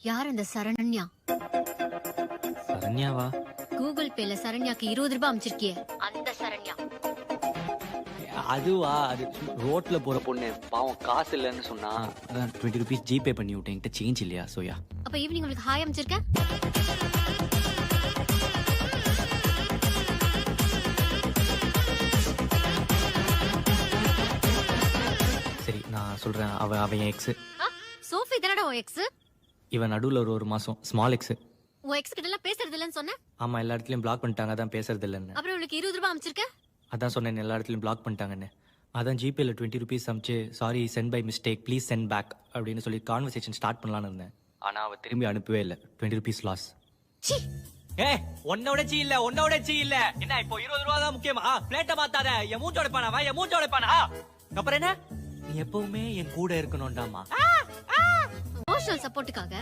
யார் அந்த சரண்யா? சரண்யாவா? கூகுள் பேல சரண்யாக்கு 20 ரூபாய் அனுப்பிச்சிருக்கியே அந்த சரண்யா. அதுவா? அது ரோட்ல போற பொண்ணு, பாவம் காசு இல்லைன்னு சொன்னா 20 rupees ஜிபே பண்ணி விட்டேன். என்கிட்ட சேஞ்ச் இல்லையா சோயா. அப்ப ஈவினிங் உங்களுக்கு ஹாய் அனுப்பிச்சிருக்க. சரி நான் சொல்றேன். அவன் என் எக்ஸ். சோஃபி தானடா உன் எக்ஸ்? இவன் நடுவுல ஒரு மாசம் ஸ்மால் எக்ஸ். உன் எக்ஸ் கிட்ட எல்லாம் பேசுறது இல்லன்னு சொன்ன. ஆமா, எல்லா இடத்துலயும் பிளாக் பண்ணிட்டாங்க, அதான் பேசுறது இல்லைன்னு. அப்புறம் உங்களுக்கு 20 ரூபாய் அனுப்பிச்சிருக்க. அதான் சொன்னேன், எல்லா இடத்துலயும் பிளாக் பண்ணிட்டாங்கன்னு. அதான் ஜிபேல 20 rupees அமிச்சு sorry sent by mistake please send back அப்படின்னு சொல்லி கான்வர்சேஷன் ஸ்டார்ட் பண்ணலான்னு இருந்தேன். ஆனா அவ திரும்பி அனுப்பவே இல்லை. 20 rupees லாஸ். உன்னோட சீ இல்ல. என்ன இப்போ 20 ரூபா தான் முக்கியமா? பிளேட்ட மாத்தாத. என் மூஞ்ச உடைப்பானா? என் மூஞ்ச உடைப்பானா? அப்புறம் என்ன? நீ எப்பவுமே என் கூட இருக்கணும்டாமா. எமோஷனல் சப்போர்ட்டுக்காக